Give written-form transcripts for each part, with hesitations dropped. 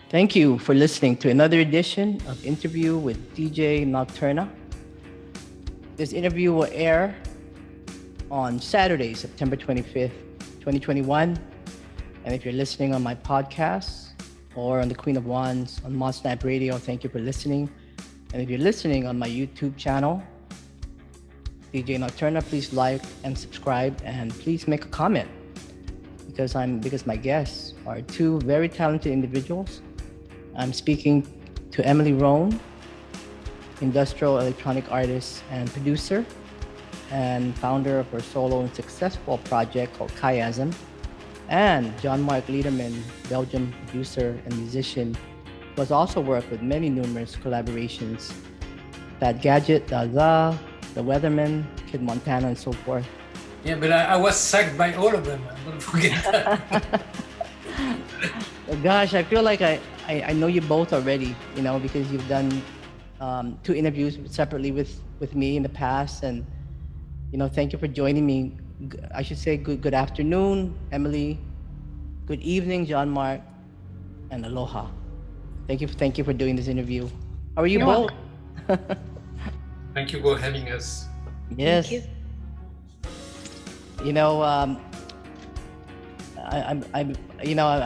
Thank you for listening to another edition of Interview with DJ Nocturna. This interview will air on Saturday, September 25th, 2021. And if you're listening on my podcast or on the Queen of Wands on Mod Snap Radio, thank you for listening. And if you're listening on my YouTube channel, DJ Nocturna, please like and subscribe and please make a comment because my guests are two very talented individuals. I'm speaking to Emileigh Rohn, industrial electronic artist and producer, and founder of her solo and successful project called CHIASM, and Jean-Marc Lederman, Belgian producer and musician, who has also worked with many numerous collaborations, Bad Gadget, Daza, The Weathermen, Kid Montana, and so forth. Yeah, but I was sacked by all of them. Don't forget that. Gosh, I feel like I know you both already, because you've done two interviews separately with me in the past, and thank you for joining me. I should say good afternoon, Emileigh. Good evening, Jean-Marc, and aloha. Thank you for doing this interview. How are you both? Thank you for having us. Yes. Thank you.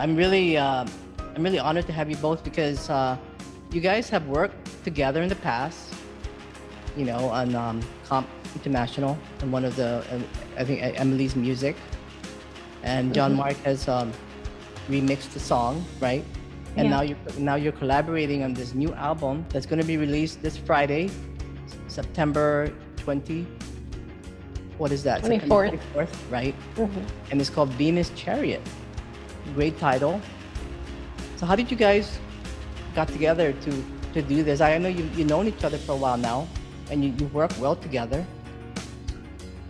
I'm really honored to have you both because you guys have worked together in the past, on Comp International and one of the I think Emileigh's music, and Jean-Marc has remixed the song, right? And now you're collaborating on this new album that's going to be released this Friday, September 20. What is that? 24th. September 24th, right? Mm-hmm. And it's called Venus Chariot. Great title. So how did you guys got together to do this? I know you've known each other for a while now, and you work well together.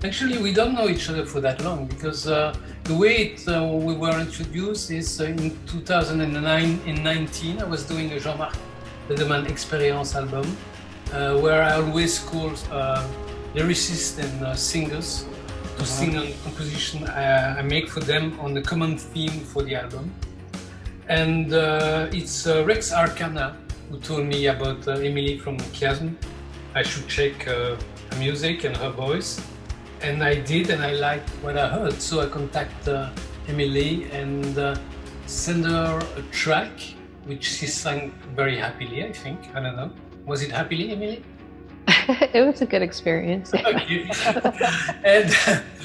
Actually, we don't know each other for that long because the way we were introduced is in 2009 and 19. I was doing a Jean-Marc Lederman Experience album where I always call lyricists and singers to sing on composition I make for them on the common theme for the album. And it's Rex Arcana who told me about Emileigh from CHIASM. I should check her music and her voice. And I did, and I liked what I heard. So I contacted Emileigh and sent her a track, which she sang very happily, I think. I don't know. Was it happily, Emileigh? It was a good experience. Okay.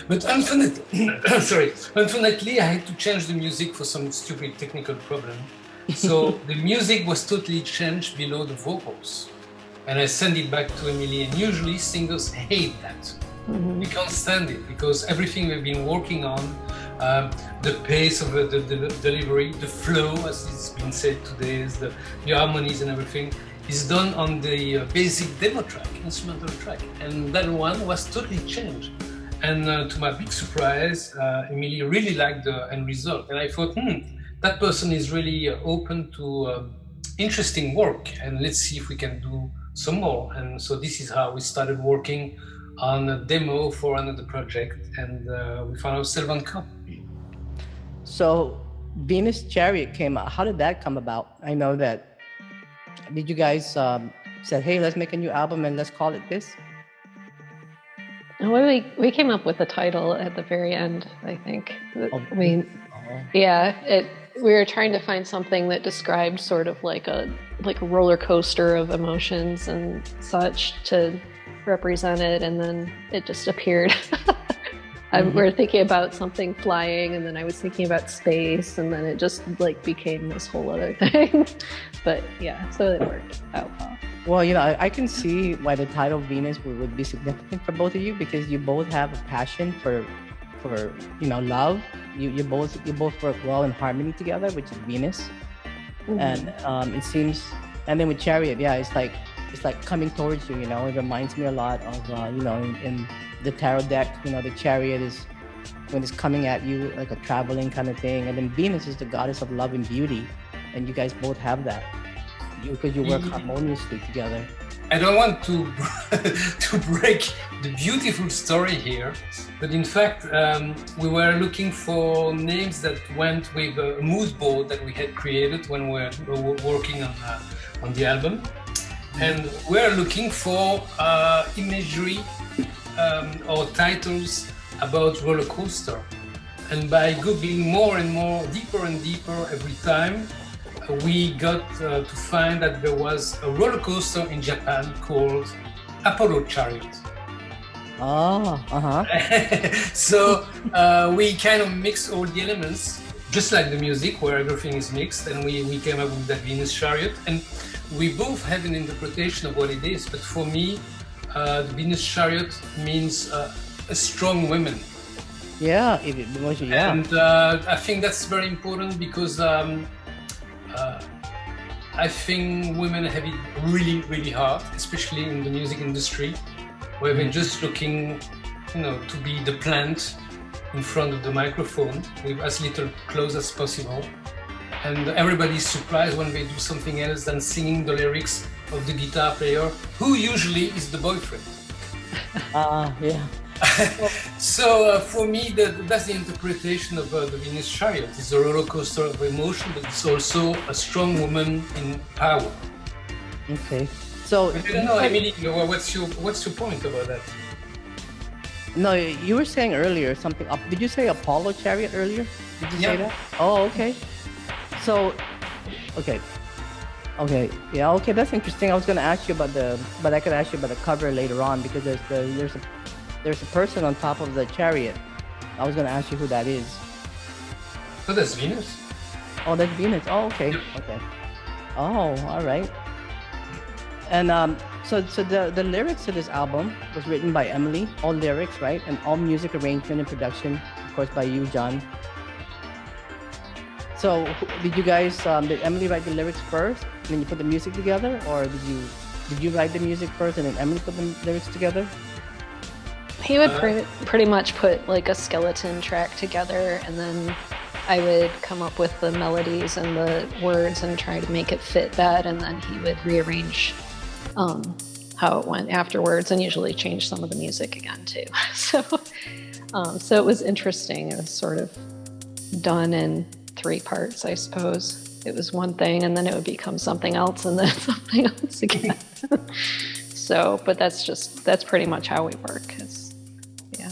But unfortunately, I had to change the music for some stupid technical problem. So the music was totally changed below the vocals. And I sent it back to Emileigh, and usually singers hate that. Mm-hmm. We can't stand it because everything we've been working on, the pace of the delivery, the flow, as it's been said today, is the harmonies and everything, is done on the basic demo track, instrumental track. And that one was totally changed. And to my big surprise, Emileigh really liked the end result. And I thought, that person is really open to interesting work, and let's see if we can do some more. And so this is how we started working on a demo for another project, and we found ourselves on Comp. So Venus Chariot came out. How did that come about? I know that. Did you guys said, hey, let's make a new album and let's call it this? Well, we came up with the title at the very end, I think. We were trying to find something that described sort of like a roller coaster of emotions and such to represent it, and then it just appeared. We were thinking about something flying, and then I was thinking about space, and then it just became this whole other thing. But yeah, so it worked out well. Well, I can see why the title Venus would be significant for both of you, because you both have a passion for love. You both work well in harmony together, which is Venus. And it seems, and then with Chariot, it's like coming towards you. It reminds me a lot of in the tarot deck. The Chariot is when it's coming at you like a traveling kind of thing, and then Venus is the goddess of love and beauty, and you guys both have that because you work harmoniously together. I don't want to to break the beautiful story here, but in fact, we were looking for names that went with a mood board that we had created when we were working on the album, and we're looking for imagery or titles about roller coaster. And by googling more and more, deeper and deeper every time, we got to find that there was a roller coaster in Japan called Apollo Chariot. Oh, So we kind of mixed all the elements, just like the music, where everything is mixed, and we came up with that Venus Chariot. And we both have an interpretation of what it is, but for me, the Venus Chariot means a strong woman. Yeah, yeah. And I think that's very important because I think women have it really, really hard, especially in the music industry, where they're just looking, to be the plant in front of the microphone with as little clothes as possible. And everybody's surprised when they do something else than singing the lyrics of the guitar player, who usually is the boyfriend. Yeah. So for me, that's the interpretation of the Venus Chariot. It's a roller coaster of emotion, but it's also a strong woman in power. Okay. So I don't know, Emileigh, what's your point about that? No, you were saying earlier something. Did you say Apollo Chariot earlier? Did you say that? Oh, okay. So, okay, yeah, okay. That's interesting. I was going to ask you but I could ask you about the cover later on because there's a person on top of the chariot. I was going to ask you who that is. Oh, that's Venus. Oh, that's Venus. Oh, okay. Yep. Okay. Oh, all right. And so the lyrics to this album was written by Emileigh, all lyrics, right? And all music arrangement and production, of course, by you, John. So did you guys, did Emileigh write the lyrics first, and then you put the music together? Or did you write the music first and then Emileigh put the lyrics together? He would pretty much put like a skeleton track together, and then I would come up with the melodies and the words and try to make it fit that, and then he would rearrange how it went afterwards, and usually change some of the music again too. So it was interesting. It was sort of done in 3 parts, I suppose. It was one thing, and then it would become something else, and then something else again. So, but that's pretty much how we work.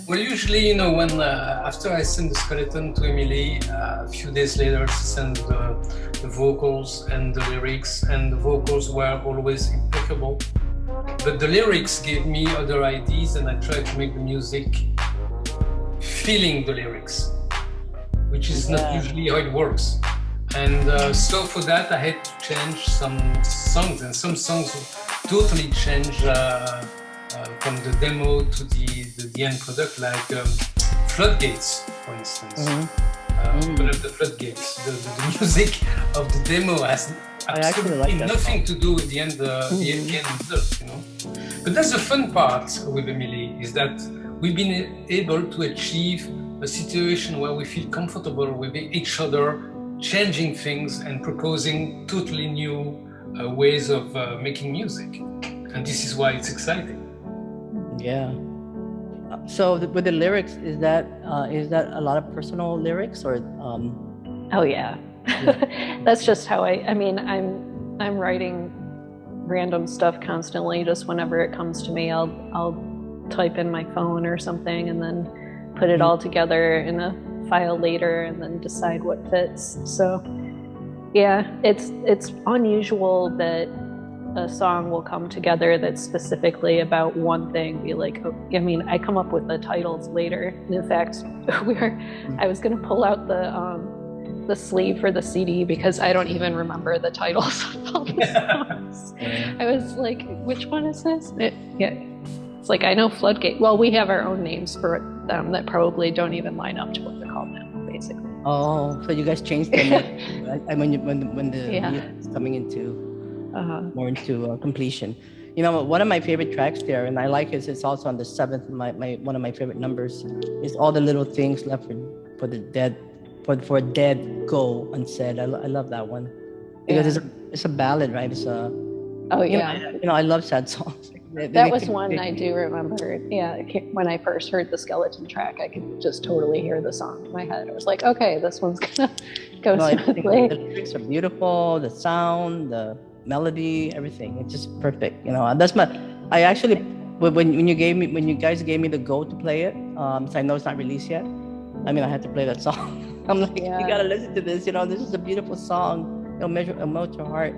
Well, usually, when after I send the skeleton to Emileigh, a few days later she sends the vocals and the lyrics, and the vocals were always impeccable. But the lyrics gave me other ideas, and I tried to make the music feeling the lyrics, which is not usually how it works. And so for that, I had to change some songs, and some songs totally changed from the demo to the end product, like Floodgates, for instance. Open Up the Floodgates. The music of the demo has absolutely nothing to do with the end result, But that's the fun part with Emileigh, is that we've been able to achieve a situation where we feel comfortable with each other, changing things and proposing totally new ways of making music. And this is why it's exciting. Yeah. So with the lyrics, is that a lot of personal lyrics or? Oh yeah. That's just how I'm writing random stuff constantly. Just whenever it comes to me, I'll type in my phone or something and then put it all together in a file later and then decide what fits. So yeah, it's unusual that a song will come together that's specifically about one thing. I come up with the titles later. And in fact, I was going to pull out the sleeve for the CD because I don't even remember the titles of all the songs. I was like, which one is this? It's like, I know Floodgate. Well, we have our own names for them that probably don't even line up to what they're called now, basically. Oh, so you guys changed the name when the music is coming into more into completion. One of my favorite tracks there, and I like it, it's also on the 7th, one of my favorite numbers, is All the Little Things Left for the Dead, for dead go unsaid. I love that one because it's a ballad, right? Oh You yeah. know, I love sad songs. That was one I do remember. Yeah, when I first heard the skeleton track, I could just totally hear the song in my head. I was like, okay, this one's gonna go No, smoothly. the lyrics are beautiful, the sound, the melody, everything. It's just perfect. You know, that's my. I actually, when you guys gave me the go to play it, so I know it's not released yet. I mean, I had to play that song. I'm like, Yeah. you gotta listen to this. You know, this is a beautiful song. It'll melt your heart.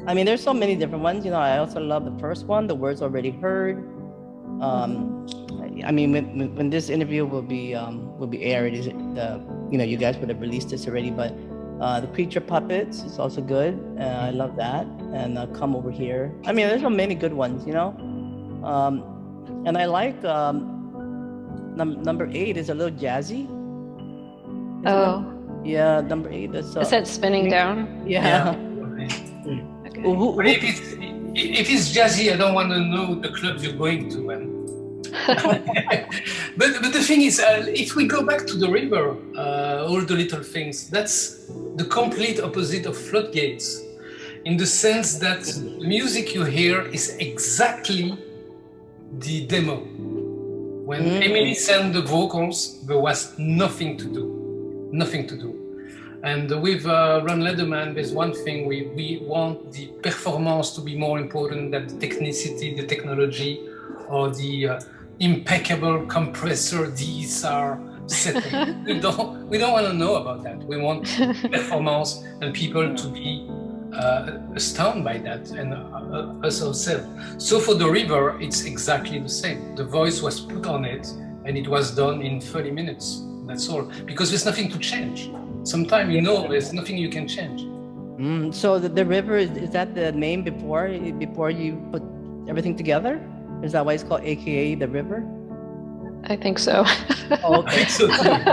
I mean, there's so many different ones. You know, I also love the first one, The Words Already Heard. I mean, when this interview will be aired, is it you guys would have released this already, but the Creature Puppets is also good. I love that, and Come Over Here. I mean, there's so many good ones, you know. And I like number 8 is a little jazzy. Yeah, number 8. That's is that Spinning Down? Yeah. Okay. But if it's jazzy, I don't want to know the club you're going to, man. but the thing is, if we go back to the river, all the little things, that's the complete opposite of Floodgates, in the sense that the music you hear is exactly the demo. When Emileigh sang the vocals, there was nothing to do. And with Ron Lederman, there's one thing, we want the performance to be more important than the technicity, the technology, or the impeccable compressor DSR setting. we don't want to know about that. We want performance and people to be stunned by that, and us ourselves. So for the river, it's exactly the same. The voice was put on it, and it was done in 30 minutes. That's all, because there's nothing to change. Sometimes there's nothing you can change. So the river is that the name before you put everything together? Is that why it's called AKA the river? I think so. Oh, okay. I think so too.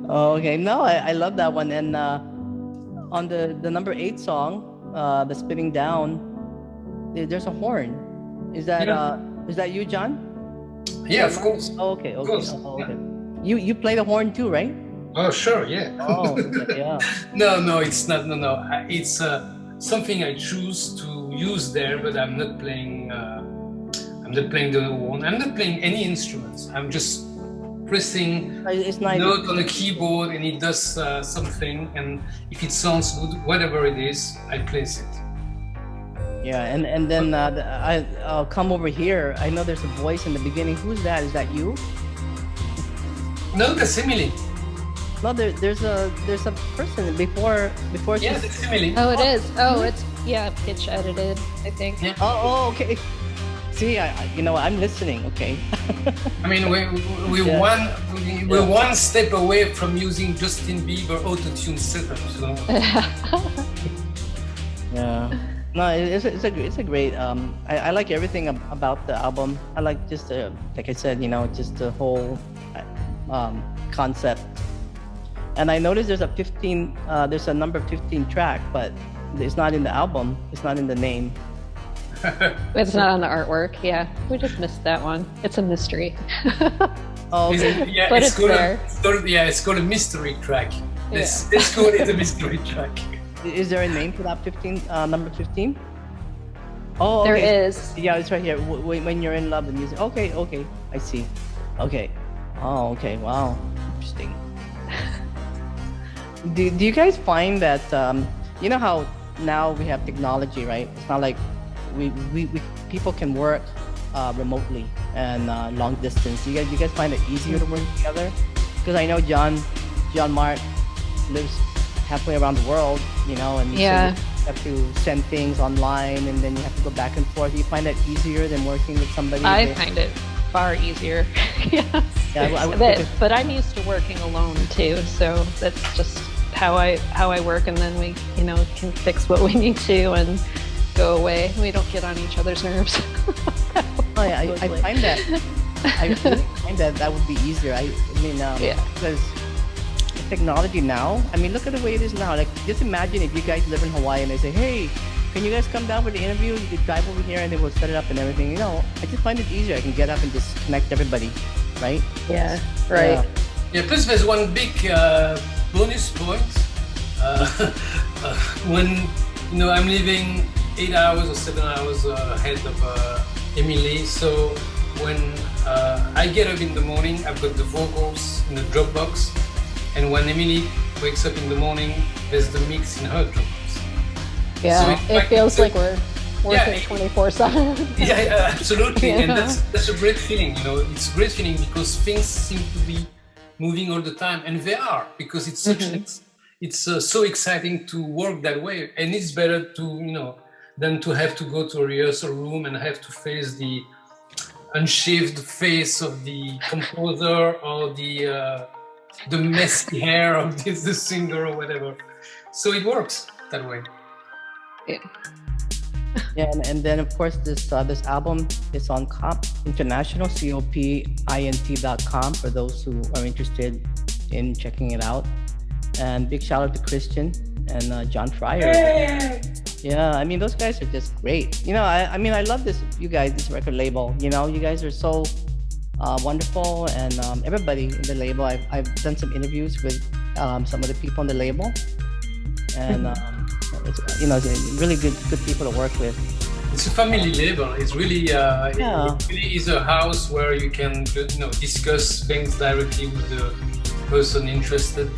Oh, okay. No, I love that one. And on the number 8 song, the Spinning Down, there's a horn. Is that you, John? Yeah, of course. Oh, okay. Of course. Oh, okay. You play the horn too, right? Oh, sure, yeah. Oh, okay, yeah. No, it's not. No, it's something I choose to use there, but I'm not playing. I'm not playing the horn. I'm not playing any instruments. I'm just pressing note on the keyboard, and it does something. And if it sounds good, whatever it is, I place it. Yeah, and then I'll Come Over Here. I know there's a voice in the beginning. Who's that? Is that you? No, that's Emileigh. No, there's a person before. Yeah, that's Emileigh. Oh, it is. Oh, it's pitch edited, I think. Yeah. Oh, okay. See, I'm listening. Okay. I mean, we're one step away from using Justin Bieber auto-tune setup. So. Yeah. No, it's a great. I like everything about the album. I like just like I said, just the whole concept. And I noticed there's a number 15 track, but it's not in the album. It's not in the name. It's not on the artwork. Yeah, we just missed that one. It's a mystery. Oh, okay. Yeah, but it's there. It's called a mystery track. Let's call it a mystery track. Is there a name for that 15? Number 15? Oh, okay. There is. Yeah, it's right here. When you're in love with music. Okay. I see. Okay. Oh, okay. Wow. Interesting. Do you guys find that you know how now we have technology, right? It's not like we people can work remotely and long distance. Do you guys find it easier to work together? Because I know Jean-Marc lives halfway around the world, and so you have to send things online, and then you have to go back and forth. Do you find that easier than working with somebody? I find it far easier. Yes. Yeah, but I'm used to working alone too, so that's just how I work, and then we can fix what we need to and go away. We don't get on each other's nerves. I find that I really find that would be easier. I mean, because technology now, I mean, look at the way it is now. Like, just imagine if you guys live in Hawaii and they say, hey, can you guys come down for the interview? You could drive over here and they will set it up and everything. I just find it easier. I can get up and just connect everybody, right? Yeah, right. Yeah, plus there's one big bonus point. When I'm living 8 hours or 7 hours ahead of Emileigh. So when I get up in the morning, I've got the vocals in the Dropbox, and when Emileigh wakes up in the morning, there's the mix in her Dropbox. Yeah, so it feels like we're working 24/7. Yeah, absolutely, You and know? that's a great feeling. You know, it's a great feeling because things seem to be moving all the time, and they are, because it's such it's so exciting to work that way, and it's better to than to have to go to a rehearsal room and have to face the unshaved face of the composer or the messy hair of the singer or whatever. So it works that way. Yeah. Yeah, and then of course this album is on COP International, COPINT.com for those who are interested in checking it out. And big shout out to Christian and John Fryer. Yay! Yeah, I mean those guys are just great. I mean I love this record label. You guys are so wonderful, and everybody in the label. I've done some interviews with some of the people in the label, and it's really good people to work with. It's a family label. It's really it really is a house where you can discuss things directly with the person interested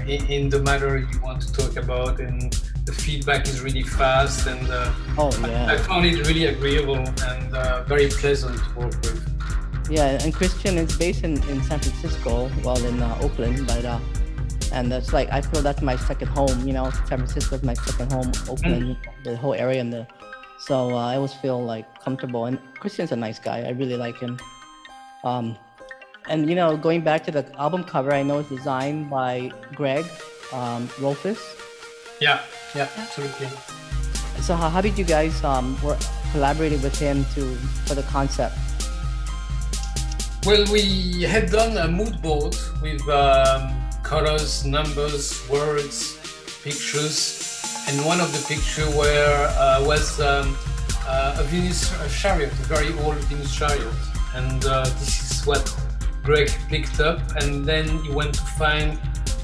in the matter you want to talk about, and the feedback is really fast, and I found it really agreeable and very pleasant to work with. Yeah, and Christian is based in San Francisco, well in Oakland, but and that's like, I feel that's my second home. San Francisco is my second home. Oakland, the whole area, so I always feel like comfortable. And Christian's a nice guy. I really like him. And going back to the album cover, I know it's designed by Greg Rolfes. Yeah, absolutely. So how did you guys collaborated with him for the concept? Well, we had done a mood board with colors, numbers, words, pictures, and one of the pictures was a Venus Chariot, a very old Venus Chariot, and this is what Greg picked up, and then he went to find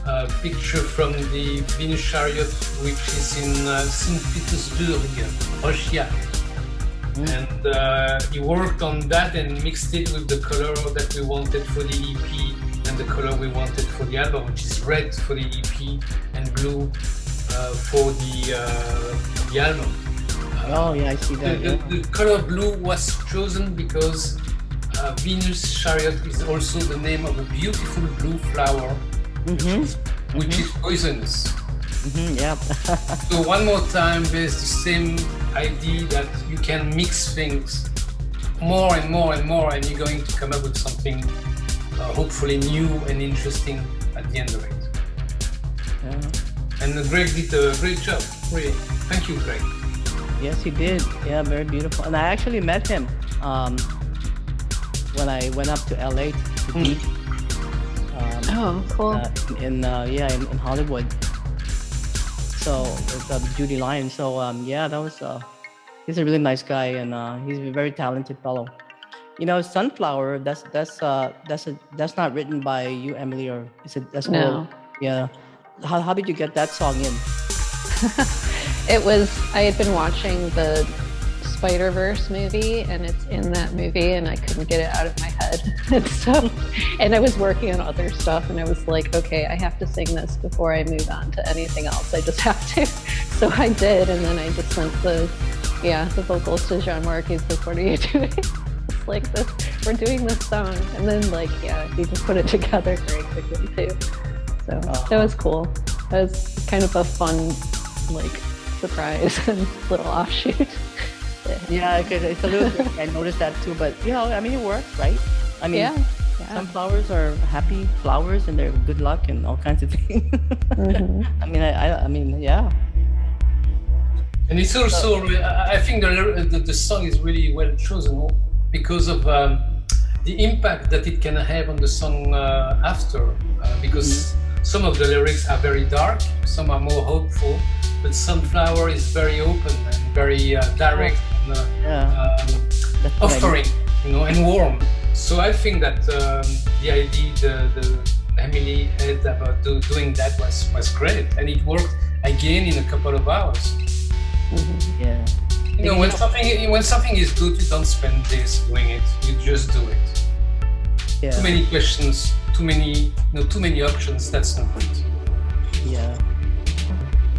a picture from the Venus Chariot, which is in St. Petersburg, Russia. And he worked on that and mixed it with the color that we wanted for the EP and the color we wanted for the album, which is red for the EP and blue for the album. I see that. The color blue was chosen because Venus Chariot is also the name of a beautiful blue flower, which is poisonous. Yeah. So one more time, there's the same idea that you can mix things more and more and more, and you're going to come up with something hopefully new and interesting at the end of it. Yeah. And Greg did a great job. Really. Thank you, Greg. Yes, he did. Yeah, very beautiful. And I actually met him when I went up to LA to teach. Cool. In Hollywood. So with Judy Lyon. So that was. He's a really nice guy, and he's a very talented fellow. Sunflower. That's not written by you, Emily, or is it? That's no. Yeah. How did you get that song in? I had been watching the Spider-Verse movie, and it's in that movie, and I couldn't get it out of my head. And I was working on other stuff, and I was like, okay, I have to sing this before I move on to anything else. I just have to. So I did, and then I just sent the vocals to Jean-Marc. He's like, what are you doing? It's like this, we're doing this song. And then he just put it together very quickly too. So that was cool. That was kind of a fun, surprise and little offshoot. Yeah, because it's a little. I noticed that too, but it works, right? I mean, sunflowers are happy flowers, and they're good luck and all kinds of things. I mean, yeah. And it's also, I think the song is really well chosen because of the impact that it can have on the song after, because some of the lyrics are very dark, some are more hopeful, but Sunflower is very open and very direct, offering, and warm. So I think that the idea the Emileigh had about doing that was great, and it worked again in a couple of hours. Yeah. You know, when something is good, you don't spend days doing it. You just do it. Yeah. Too many questions, too many options. That's not good. Yeah.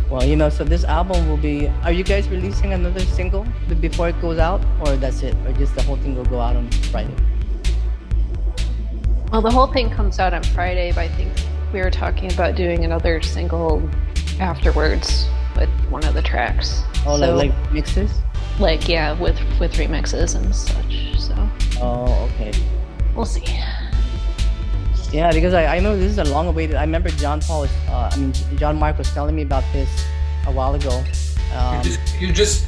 Well, so this album will be. Are you guys releasing another single before it goes out, or that's it, or just the whole thing will go out on Friday? Well, the whole thing comes out on Friday, but I think we were talking about doing another single afterwards with one of the tracks. Oh, so, like mixes? Like, yeah, with remixes and such. So. Oh, okay. We'll see. Yeah, because I know this is a long-awaited. I remember Jean-Marc was telling me about this a while ago. You just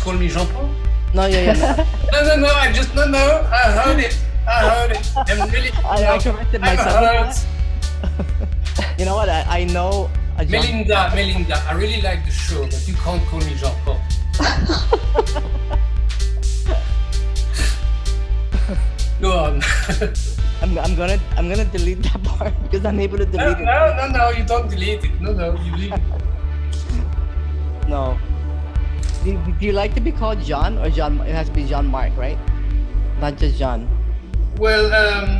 call me Jean-Paul? No, yeah. No. I heard it. I'm really. I corrected myself. You know what? I know. Melinda, I really like the show, but you can't call me Jean-Paul. Go on. I'm gonna delete that part because I'm able to delete it. No, you don't delete it. No, you leave it. No. Do you like to be called John or John? It has to be Jean-Marc, right? Not just John. Well,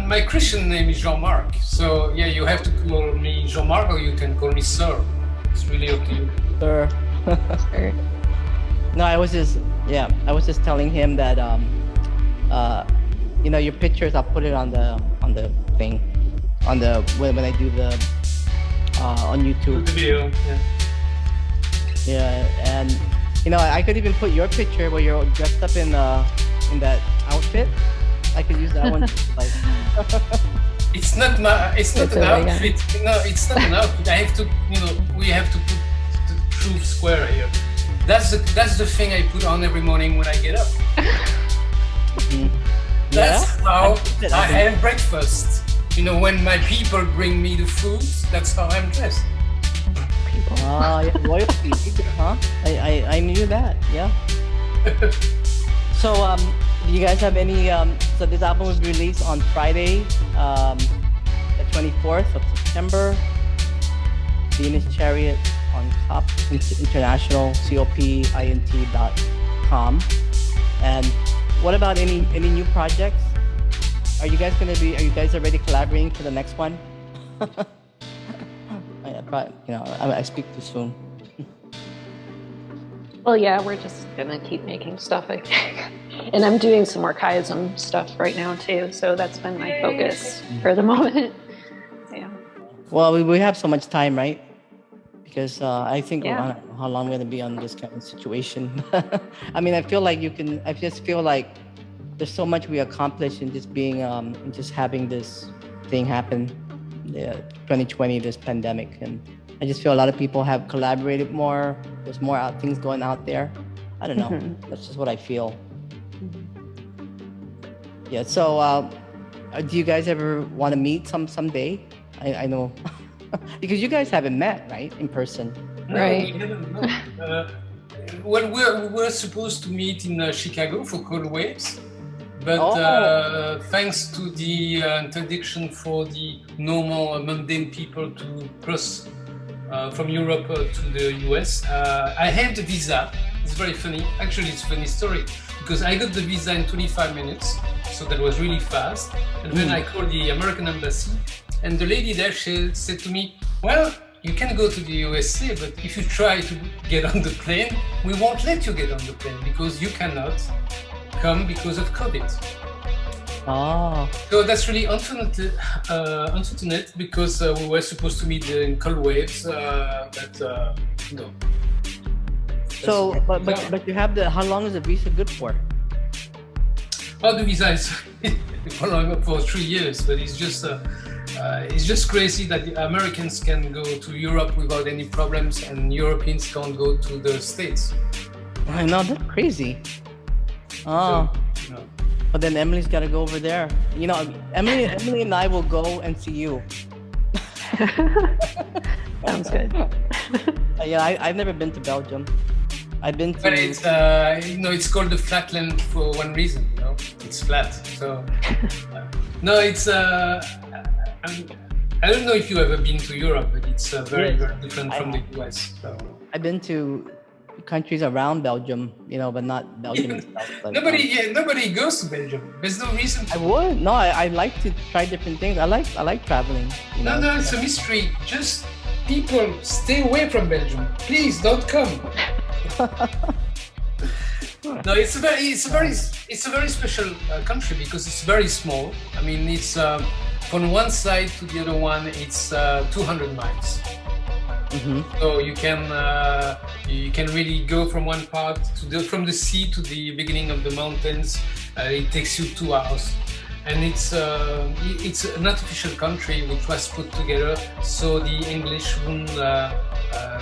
my Christian name is Jean-Marc, so yeah, you have to call me Jean-Marc or you can call me Sir. It's really up to you. Sir. No, I was just telling him that your pictures, I'll put it on the thing, when I do the on YouTube. The video, yeah. Yeah, and I could even put your picture where you're dressed up in that outfit. I could use that one. Like. It's not an outfit. No, it's not an outfit. I have to, we have to put the truth square here. That's the thing I put on every morning when I get up. Mm-hmm. That's how I have breakfast. When my people bring me the food, that's how I'm dressed. People. Yeah, royalty, huh? I knew that. Yeah. So, do you guys have any? So this album will be released on Friday, the 24th of September. Venus Chariot on COP International, COPINT.com. And what about any new projects? Are you guys already collaborating for the next one? I speak too soon. Well, yeah, we're just gonna keep making stuff, I think. And I'm doing some more CHIASM stuff right now too, so that's been my focus for the moment. Yeah. Well, we have so much time, right? Because I think I don't know how long we're gonna be on this kind of situation. I mean, I just feel like there's so much we accomplished in just being, just having this thing happen, 2020, this pandemic, and I just feel a lot of people have collaborated more. There's more things going out there. I don't know. Mm-hmm. That's just what I feel. Yeah. So, do you guys ever want to meet someday? I know because you guys haven't met, right, in person. Right. No, we haven't. No. Well, we're supposed to meet in Chicago for Cold Waves, but thanks to the interdiction for the normal mundane people to cross from Europe to the US, I have the visa. It's very funny. Actually, it's a funny story because I got the visa in 25 minutes, so that was really fast. And then I called the American embassy, and the lady there, she said to me, well, you can go to the USA, but if you try to get on the plane, we won't let you get on the plane because you cannot come because of COVID. Oh. So that's really unfortunate because we were supposed to meet in Cold Waves, but no. So, but you have how long is the visa good for? Well, the visa is for 3 years, but it's just crazy that the Americans can go to Europe without any problems and Europeans can't go to the States. I know, that's crazy. Oh. So, But then Emileigh's got to go over there. Emileigh and I will go and see you. Sounds good. I've never been to Belgium. I've been to. But it's it's called the flatland for one reason. It's flat. So no, it's I don't know if you ever been to Europe, but it's very different from the US. So. I've been to countries around Belgium, but not Belgium itself. But, nobody goes to Belgium. There's no reason to. I would. No, I like to try different things. I like traveling. No, it's a mystery. Just people stay away from Belgium. Please don't come. No, it's a very special country because it's very small. I mean, it's from one side to the other one, it's 200 miles. Mm-hmm. So you can really go from one part from the sea to the beginning of the mountains. It takes you 2 hours, and it's an artificial country which was put together so the English wouldn't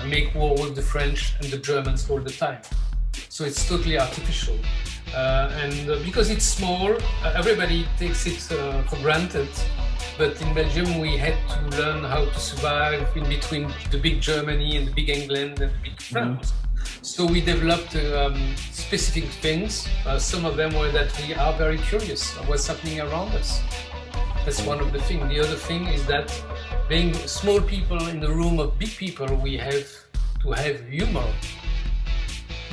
make war with the French and the Germans all the time. So it's totally artificial, and because it's small, everybody takes it for granted. But in Belgium, we had to learn how to survive in between the big Germany and the big England and the big France. Mm-hmm. So we developed specific things. Some of them were that we are very curious of what's happening around us. That's one of the things. The other thing is that being small people in the room of big people, we have to have humor.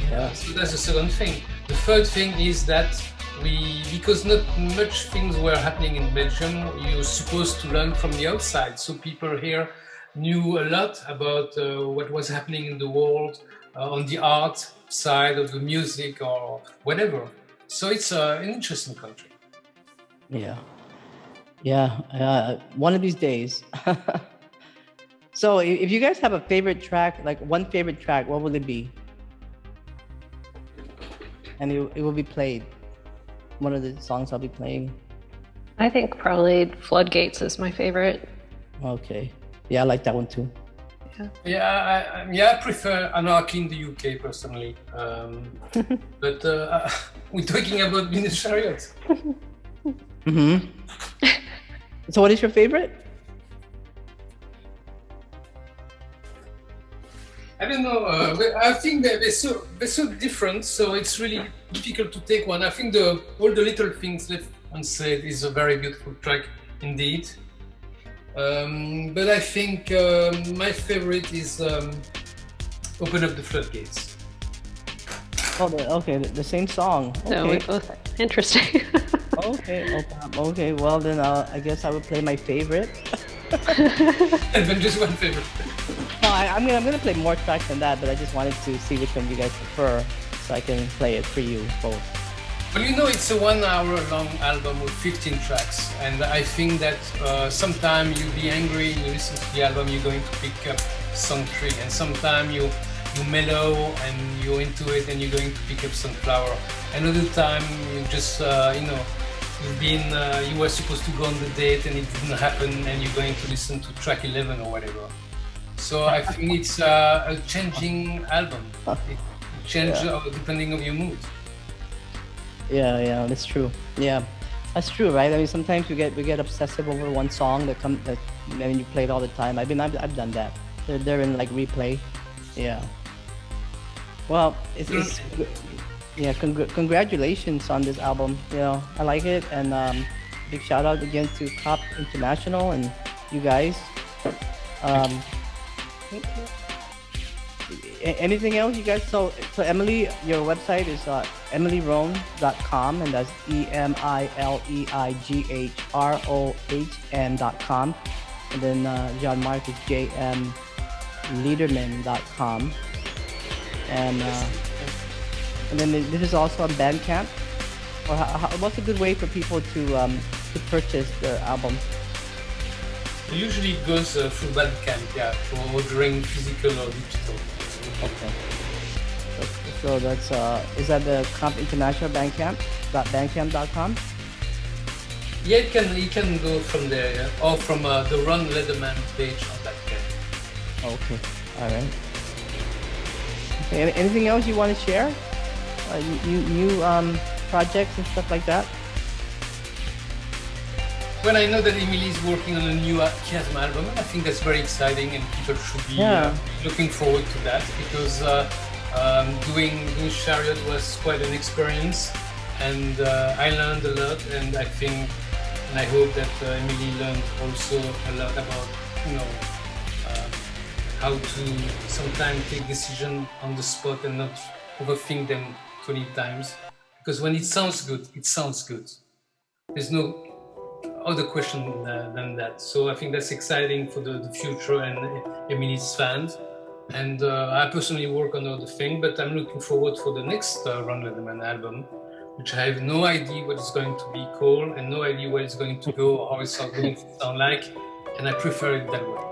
Yeah. So that's the second thing. The third thing is that because not much things were happening in Belgium, you're supposed to learn from the outside. So people here knew a lot about what was happening in the world on the art side of the music or whatever. So it's an interesting country. Yeah. One of these days. So if you guys have a favorite track, like one favorite track, what will it be? And it will be played. One of the songs I'll be playing. I think probably Floodgates is my favorite. Okay. Yeah, I like that one too. I prefer Anarchy in the UK personally. But we're talking about Venus Chariot. Mm-hmm. So what is your favorite? I don't know. I think they're so different, so it's really difficult to take one. I think all the little things left unsaid is a very beautiful track indeed. But I think my favorite is Open Up the Floodgates. Oh, the same song. Okay. No, we both. Interesting. Okay. Well, then I guess I would play my favorite. And then just one favorite. No, I'm gonna play more tracks than that, but I just wanted to see which one you guys prefer, so I can play it for you both. Well, it's a 1 hour long album with 15 tracks, and I think that sometime you'll be angry and you listen to the album, you're going to pick up song 3, and sometime you mellow and you're into it and you're going to pick up Sunflower. Another time you just you were supposed to go on the date and it didn't happen, and you're going to listen to track 11 or whatever. So I think it's a changing album. It changes depending on your mood. Yeah, that's true. Yeah, that's true, right? I mean, sometimes we get obsessive over one song that you play it all the time. I've done that. They're in like replay. Yeah. Well, congratulations on this album. I like it, and big shout out again to Cop International and you guys. Thank you. Anything else you guys? So Emileigh, your website is emileigh.com, and that's EMILEIGHROHN.com, and then Jean-Marc is jmlederman.com, and then this is also on Bandcamp. Or what's a good way for people to purchase the album? Usually it goes through Bandcamp, for ordering physical or digital. Okay. So that's is that the Comp International Bandcamp.bandcamp.com? Yeah, it can go from there, or from the Ron Lederman page on Bandcamp. Okay. All right. Okay. Anything else you want to share? New projects and stuff like that? When I know that Emileigh is working on a new CHIASM album, I think that's very exciting, and people should be looking forward to that, because doing Venus Chariot was quite an experience, and I learned a lot, and I think, and I hope that Emileigh learned also a lot about, how to sometimes take decisions on the spot and not overthink them 20 times. Because when it sounds good, it sounds good. There's no other question than that. So I think that's exciting for the future and Emilie's fans. And I personally work on other things, but I'm looking forward for the next Ron Lederman album, which I have no idea what it's going to be called and no idea where it's going to go or how it's going to sound like. And I prefer it that way.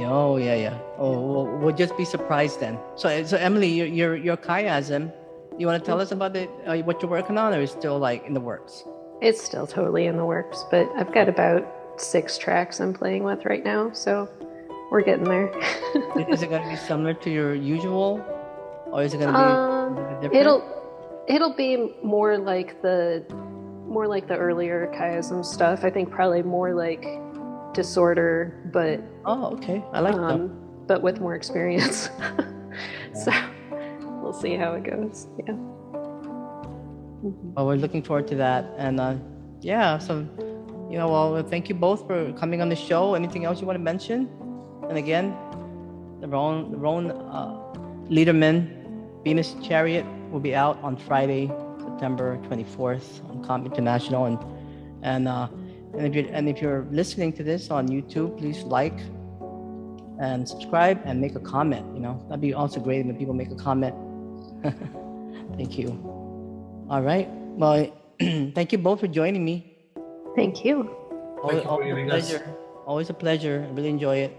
Oh, yeah. Oh, we'll just be surprised then. So Emileigh, your CHIASM, you want to tell us about it, what you're working on, or is it still like in the works? It's still totally in the works, but I've got about 6 tracks I'm playing with right now, so we're getting there. Is it going to be similar to your usual, or is it going to be different? It'll be more like the earlier chiasm stuff. I think probably more like Disorder, but okay, I like that. But with more experience. So we'll see how it goes. Yeah. Well, we're looking forward to that, and so well, thank you both for coming on the show. Anything else you want to mention? And again, the Rohn Lederman Venus Chariot will be out on Friday, September 24th on Comp International, and if you're listening to this on YouTube, please like and subscribe and make a comment. That'd be also great when people make a comment. Thank you. All right. Well, thank you both for joining me. Thank you. Thank you for having us. Always a pleasure. I really enjoy it.